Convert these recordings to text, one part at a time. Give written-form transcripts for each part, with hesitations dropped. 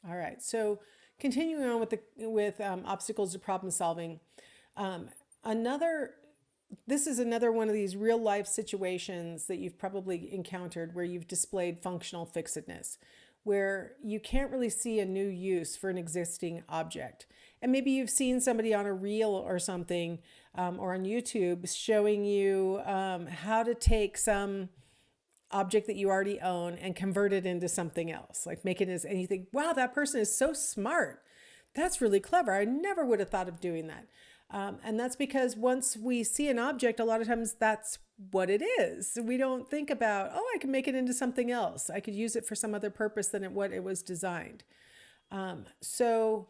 All right. So continuing on with obstacles to problem solving, um, another this is another one of these real life situations that you've probably encountered where you've displayed functional fixedness, where you can't really see a new use for an existing object. And maybe you've seen somebody on a reel or something, or on YouTube showing you how to take some object that you already own and convert it into something else, like make it as, and you think, wow, that person is so smart. That's really clever. I never would have thought of doing that. And that's because once we see an object, a lot of times that's what it is. We don't think about, oh, I can make it into something else. I could use it for some other purpose than what it was designed. So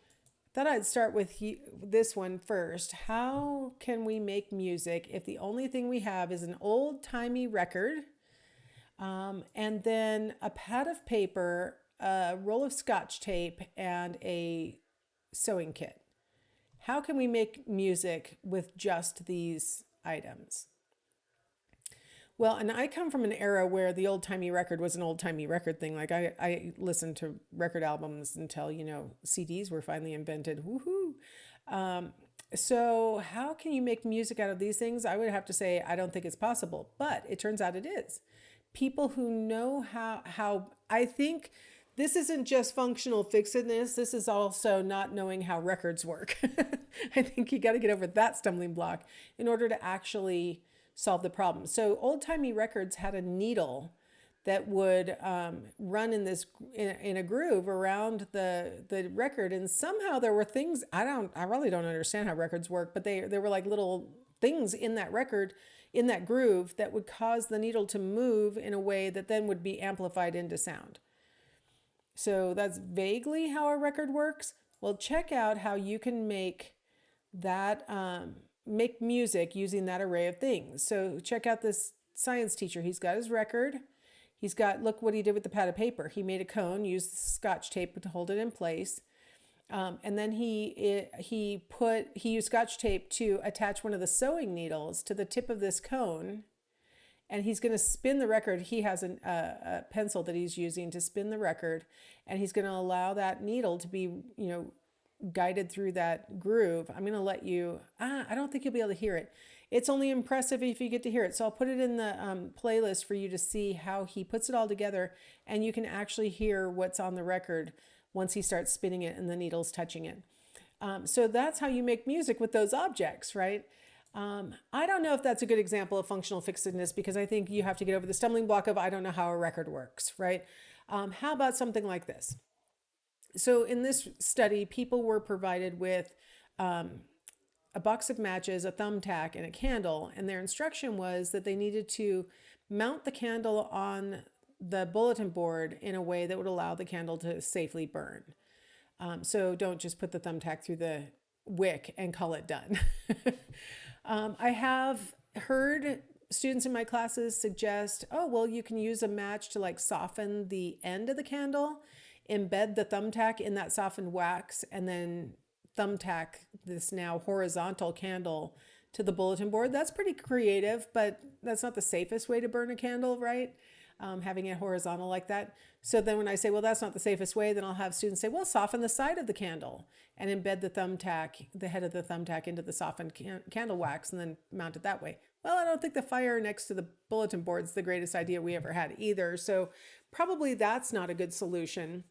thought I'd start with this one first. How can we make music if the only thing we have is an old timey record, and then a pad of paper, a roll of scotch tape, and a sewing kit? How can we make music with just these items? Well, and I come from an era where the old timey record was an old timey record thing. Like I listened to record albums until, CDs were finally invented. Woohoo. So how can you make music out of these things? I would have to say, I don't think it's possible, but it turns out it is. People who know how I think this isn't just functional fixedness. This is also not knowing how records work. I think you got to get over that stumbling block in order to actually solve the problem. So old timey records had a needle that would run in this in a groove around the record, and somehow there were things I really don't understand how records work, but there were like little things in that record in that groove that would cause the needle to move in a way that then would be amplified into sound. So that's vaguely how a record works. Well, check out how you can make that make music using that array of things. So check out this science teacher. He's got his record. He's got, look what he did with the pad of paper. He made a cone, used scotch tape to hold it in place. And then he used scotch tape to attach one of the sewing needles to the tip of this cone, and he's going to spin the record. He has a pencil that he's using to spin the record, and he's going to allow that needle to be, guided through that groove. I'm going to let you, I don't think you'll be able to hear it. It's only impressive if you get to hear it. So I'll put it in the playlist for you to see how he puts it all together, and you can actually hear what's on the record once he starts spinning it and the needle's touching it. So that's how you make music with those objects, right? I don't know if that's a good example of functional fixedness, because I think you have to get over the stumbling block of I don't know how a record works, right? How about something like this? So in this study, people were provided with a box of matches, a thumbtack, and a candle, and their instruction was that they needed to mount the candle on the bulletin board in a way that would allow the candle to safely burn. So don't just put the thumbtack through the wick and call it done. I have heard students in my classes suggest, oh, well, you can use a match to like soften the end of the candle, embed the thumbtack in that softened wax, and then thumbtack this now horizontal candle to the bulletin board. That's pretty creative, but that's not the safest way to burn a candle, right? Having it horizontal like that. So then when I say, well, that's not the safest way, then I'll have students say, well, soften the side of the candle and embed the thumbtack, the head of the thumbtack into the softened candle wax, and then mount it that way. Well, I don't think the fire next to the bulletin board is the greatest idea we ever had either. So probably that's not a good solution.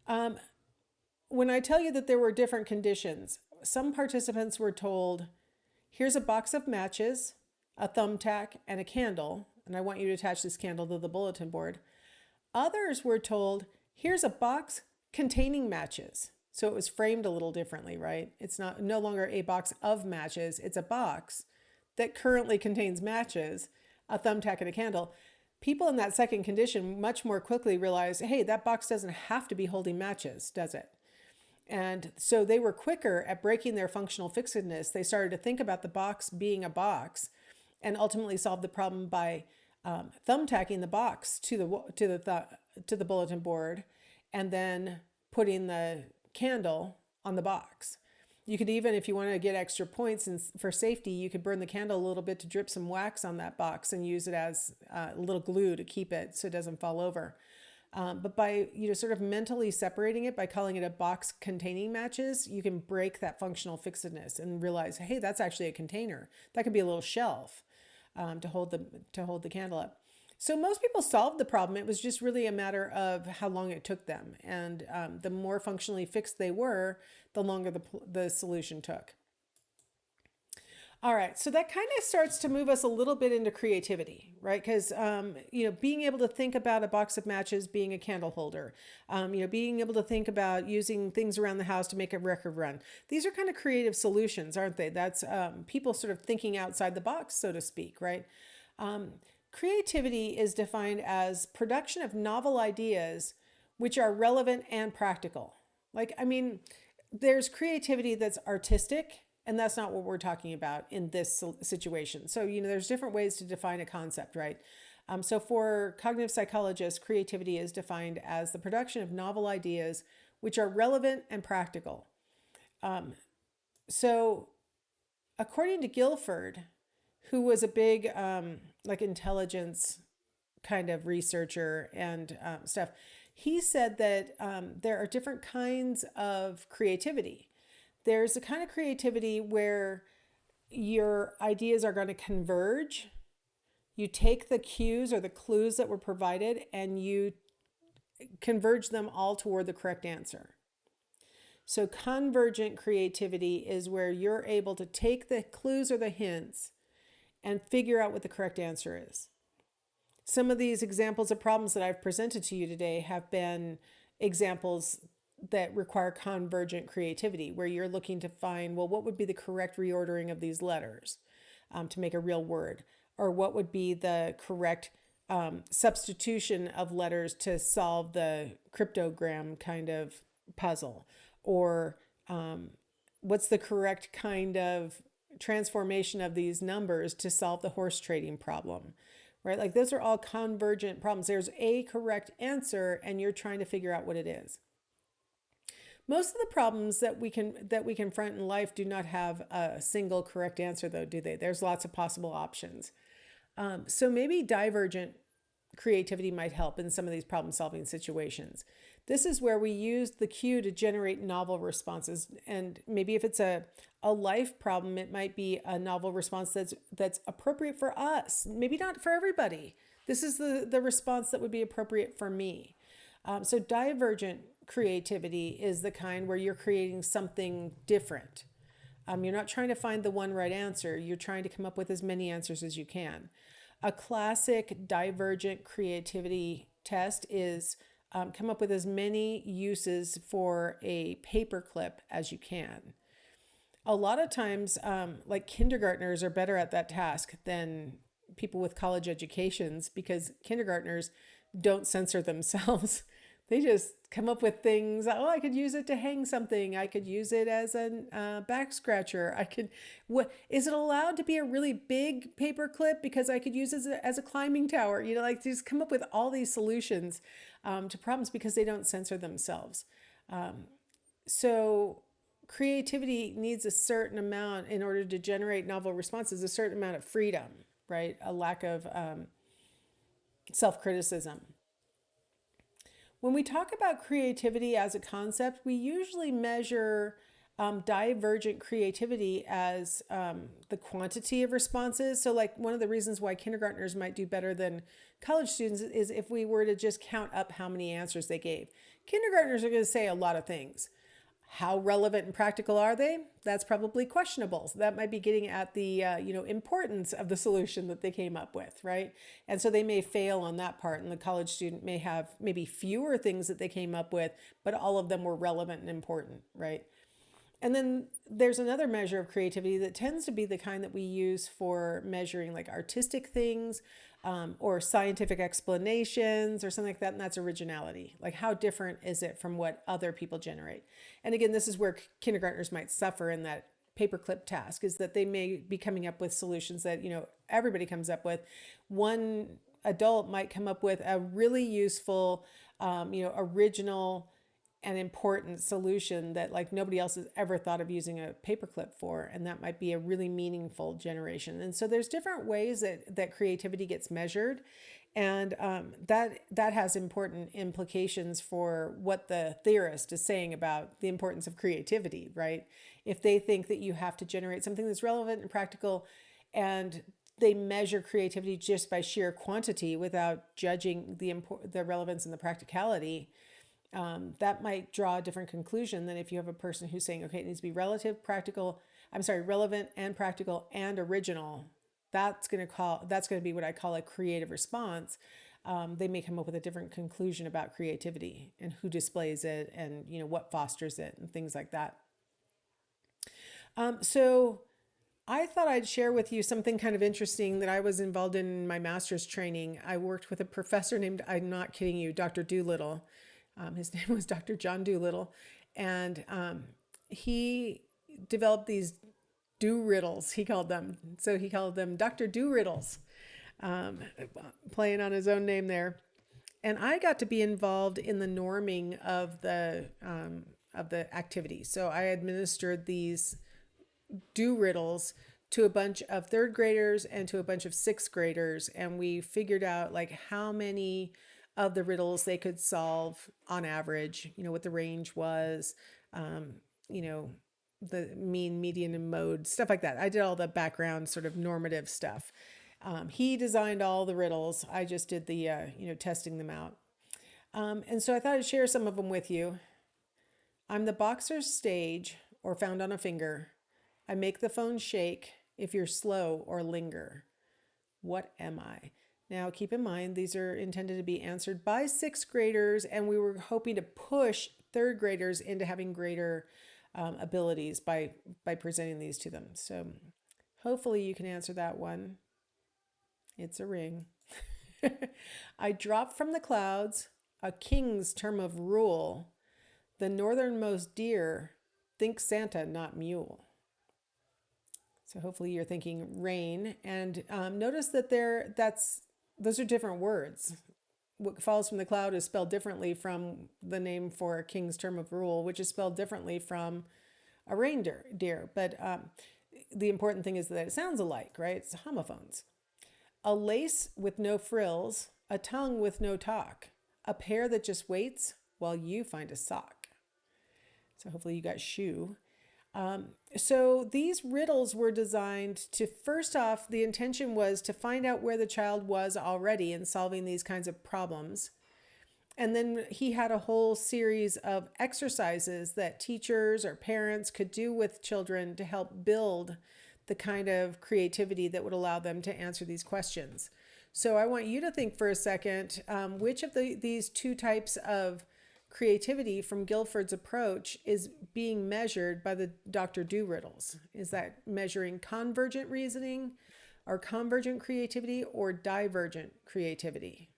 When I tell you that there were different conditions, some participants were told, here's a box of matches, a thumbtack, and a candle, and I want you to attach this candle to the bulletin board. Others were told, here's a box containing matches. So it was framed a little differently, right? It's no longer a box of matches. It's a box that currently contains matches, a thumbtack, and a candle. People in that second condition much more quickly realized, hey, that box doesn't have to be holding matches, does it? And so they were quicker at breaking their functional fixedness. They started to think about the box being a box, and ultimately solved the problem by thumbtacking the box to the bulletin board, and then putting the candle on the box. You could even, if you want to get extra points and for safety, you could burn the candle a little bit to drip some wax on that box and use it as a little glue to keep it so it doesn't fall over. But by sort of mentally separating it by calling it a box containing matches, you can break that functional fixedness and realize, hey, that's actually a container. That could be a little shelf to hold the candle up. So most people solved the problem. It was just really a matter of how long it took them, and the more functionally fixed they were, the longer the solution took. All right, so that kind of starts to move us a little bit into creativity, right? Because being able to think about a box of matches being a candle holder, being able to think about using things around the house to make a record run. These are kind of creative solutions, aren't they? That's people sort of thinking outside the box, so to speak, right? Creativity is defined as production of novel ideas which are relevant and practical. There's creativity that's artistic, and that's not what we're talking about in this situation. So, there's different ways to define a concept, right? So for cognitive psychologists, creativity is defined as the production of novel ideas which are relevant and practical. So according to Guilford, who was a big intelligence kind of researcher and stuff, he said that there are different kinds of creativity. There's a kind of creativity where your ideas are going to converge. You take the cues or the clues that were provided and you converge them all toward the correct answer. So convergent creativity is where you're able to take the clues or the hints and figure out what the correct answer is. Some of these examples of problems that I've presented to you today have been examples that require convergent creativity, where you're looking to find, well, what would be the correct reordering of these letters to make a real word? Or what would be the correct substitution of letters to solve the cryptogram kind of puzzle? Or what's the correct kind of transformation of these numbers to solve the horse trading problem? Right? Like those are all convergent problems. There's a correct answer and you're trying to figure out what it is. Most of the problems that we confront in life do not have a single correct answer, though, do they? There's lots of possible options. So maybe divergent creativity might help in some of these problem-solving situations. This is where we use the cue to generate novel responses. And maybe if it's a life problem, it might be a novel response that's appropriate for us. Maybe not for everybody. This is the response that would be appropriate for me. So divergent creativity is the kind where you're creating something different. You're not trying to find the one right answer. You're trying to come up with as many answers as you can. A classic divergent creativity test is come up with as many uses for a paperclip as you can. A lot of times, like kindergartners are better at that task than people with college educations, because kindergartners don't censor themselves. They just come up with things. Oh, I could use it to hang something. I could use it as a back scratcher. What is it allowed to be a really big paper clip? Because I could use it as a climbing tower. Just come up with all these solutions to problems because they don't censor themselves. So creativity needs a certain amount in order to generate novel responses, a certain amount of freedom, right? A lack of self-criticism. When we talk about creativity as a concept, we usually measure divergent creativity as the quantity of responses. So like one of the reasons why kindergartners might do better than college students is if we were to just count up how many answers they gave. Kindergartners are going to say a lot of things. How relevant and practical are they? That's probably questionable. So that might be getting at the importance of the solution that they came up with, right? And so they may fail on that part, and the college student may have maybe fewer things that they came up with, but all of them were relevant and important, right? And then there's another measure of creativity that tends to be the kind that we use for measuring like artistic things or scientific explanations or something like that. And that's originality. Like how different is it from what other people generate? And again, this is where kindergartners might suffer in that paperclip task, is that they may be coming up with solutions that, everybody comes up with. One adult might come up with a really useful, original and important solution that like nobody else has ever thought of using a paperclip for, and that might be a really meaningful generation. And so there's different ways that creativity gets measured, And that has important implications for what the theorist is saying about the importance of creativity, right? If they think that you have to generate something that's relevant and practical, and they measure creativity just by sheer quantity without judging the relevance and the practicality, that might draw a different conclusion than if you have a person who's saying, okay, it needs to be relevant and practical and original. That's going to be what I call a creative response. They may come up with a different conclusion about creativity and who displays it, and what fosters it and things like that. So I thought I'd share with you something kind of interesting that I was involved in my master's training. I worked with a professor named, I'm not kidding you, Dr. Doolittle. His name was Dr. John Doolittle. And he developed these do-riddles, he called them. So he called them Dr. Do-riddles, playing on his own name there. And I got to be involved in the norming of the activity. So I administered these do-riddles to a bunch of third graders and to a bunch of sixth graders. And we figured out like how many of the riddles they could solve on average, what the range was, the mean, median, and mode, stuff like that. I did all the background sort of normative stuff. He designed all the riddles. I just did the, testing them out. And so I thought I'd share some of them with you. I'm the boxer's stage or found on a finger. I make the phone shake if you're slow or linger. What am I? Now, keep in mind, these are intended to be answered by sixth graders, and we were hoping to push third graders into having greater abilities by presenting these to them. So hopefully you can answer that one. It's a ring. I drop from the clouds, a king's term of rule. The northernmost deer thinks Santa, not mule. So hopefully you're thinking rain, and notice that those are different words. What falls from the cloud is spelled differently from the name for a king's term of rule, which is spelled differently from a reindeer. But the important thing is that it sounds alike, right? It's homophones. A lace with no frills, a tongue with no talk, a pair that just waits while you find a sock. So hopefully you got shoe. So these riddles were designed to, first off, the intention was to find out where the child was already in solving these kinds of problems. And then he had a whole series of exercises that teachers or parents could do with children to help build the kind of creativity that would allow them to answer these questions. So I want you to think for a second, which of these two types of creativity from Guilford's approach is being measured by the Dr. Do-riddles? Is that measuring convergent reasoning or convergent creativity or divergent creativity?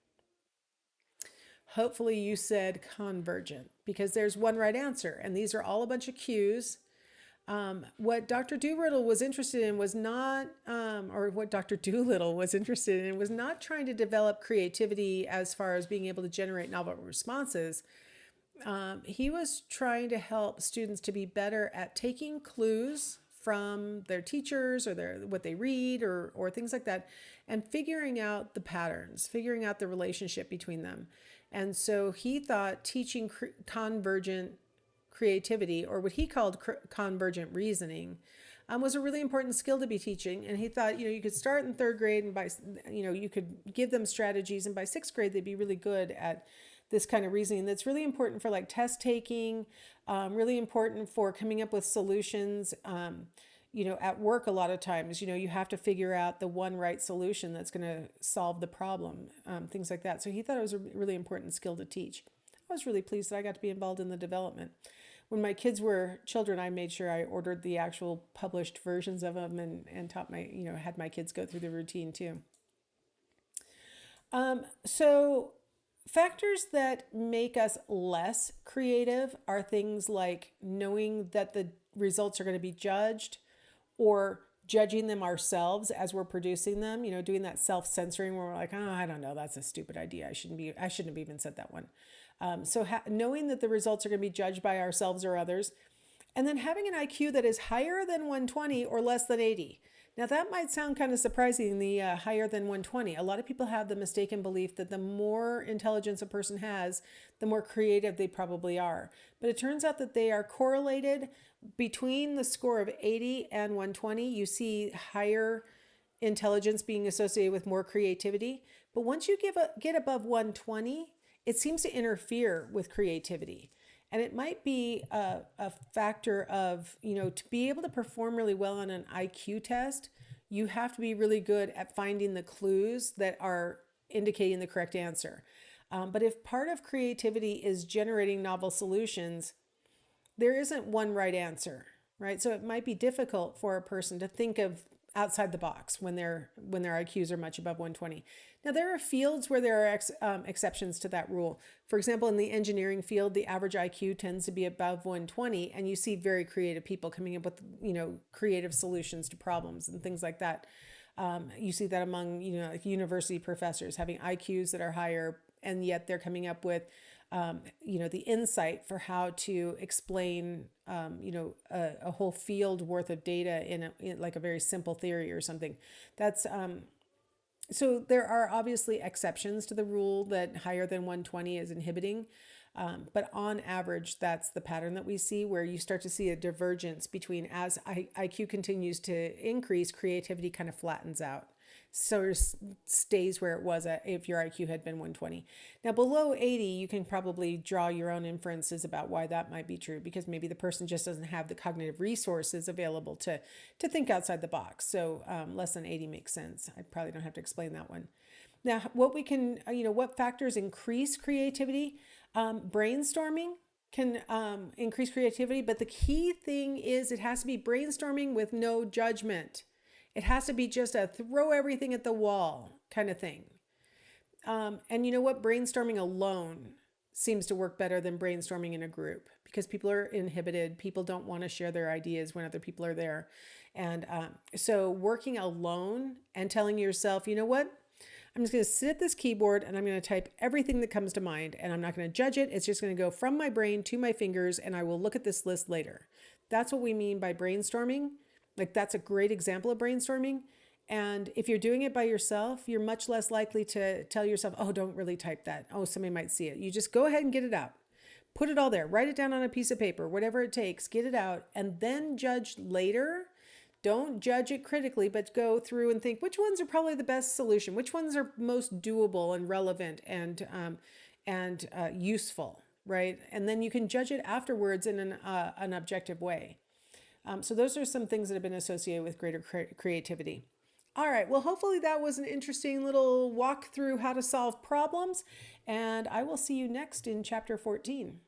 Hopefully you said convergent, because there's one right answer, and these are all a bunch of cues. What Dr. Doolittle was interested in was not, or what Dr. Doolittle was interested in was not trying to develop creativity as far as being able to generate novel responses. He was trying to help students to be better at taking clues from their teachers or what they read or things like that, and figuring out the patterns, figuring out the relationship between them. And so he thought teaching convergent creativity, or what he called convergent reasoning, was a really important skill to be teaching. And he thought, you could start in third grade, and you could give them strategies, and by sixth grade they'd be really good at this kind of reasoning that's really important for like test taking, really important for coming up with solutions. At work, a lot of times, you have to figure out the one right solution that's going to solve the problem, things like that. So he thought it was a really important skill to teach. I was really pleased that I got to be involved in the development. When my kids were children, I made sure I ordered the actual published versions of them and taught had my kids go through the routine too. So factors that make us less creative are things like knowing that the results are going to be judged, or judging them ourselves as we're producing them, doing that self-censoring where we're like, oh, I don't know, that's a stupid idea. I shouldn't have even said that one. So knowing that the results are going to be judged by ourselves or others, and then having an IQ that is higher than 120 or less than 80. Now, that might sound kind of surprising, the higher than 120. A lot of people have the mistaken belief that the more intelligence a person has, the more creative they probably are. But it turns out that they are correlated between the score of 80 and 120. You see higher intelligence being associated with more creativity. But once you get above 120, it seems to interfere with creativity. And it might be a factor of, to be able to perform really well on an IQ test, you have to be really good at finding the clues that are indicating the correct answer. But if part of creativity is generating novel solutions, there isn't one right answer, right? So it might be difficult for a person to think of outside the box when their IQs are much above 120. Now, there are fields where there are exceptions to that rule. For example, in the engineering field, the average IQ tends to be above 120, and you see very creative people coming up with creative solutions to problems and things like that. You see that among like university professors having IQs that are higher, and yet they're coming up with the insight for how to explain, a whole field worth of data in like a very simple theory or something. That's so there are obviously exceptions to the rule that higher than 120 is inhibiting. But on average, that's the pattern that we see, where you start to see a divergence between, as IQ continues to increase, creativity kind of flattens out. So it stays where it was if your IQ had been 120. Now, below 80, you can probably draw your own inferences about why that might be true, because maybe the person just doesn't have the cognitive resources available to think outside the box. So less than 80 makes sense. I probably don't have to explain that one. Now, what factors increase creativity? Brainstorming can increase creativity, but the key thing is it has to be brainstorming with no judgment. It has to be just a throw everything at the wall kind of thing. And you know what? Brainstorming alone seems to work better than brainstorming in a group, because people are inhibited. People don't want to share their ideas when other people are there. And so working alone and telling yourself, you know what? I'm just going to sit at this keyboard and I'm going to type everything that comes to mind, and I'm not going to judge it. It's just going to go from my brain to my fingers, and I will look at this list later. That's what we mean by brainstorming. Like, that's a great example of brainstorming. And if you're doing it by yourself, you're much less likely to tell yourself, oh, don't really type that. Oh, somebody might see it. You just go ahead and get it out. Put it all there. Write it down on a piece of paper, whatever it takes. Get it out, and then judge later. Don't judge it critically, but go through and think which ones are probably the best solution, which ones are most doable and relevant and useful, right? And then you can judge it afterwards in an objective way. So those are some things that have been associated with greater creativity. All right, well, hopefully that was an interesting little walk through how to solve problems, and I will see you next in chapter 14.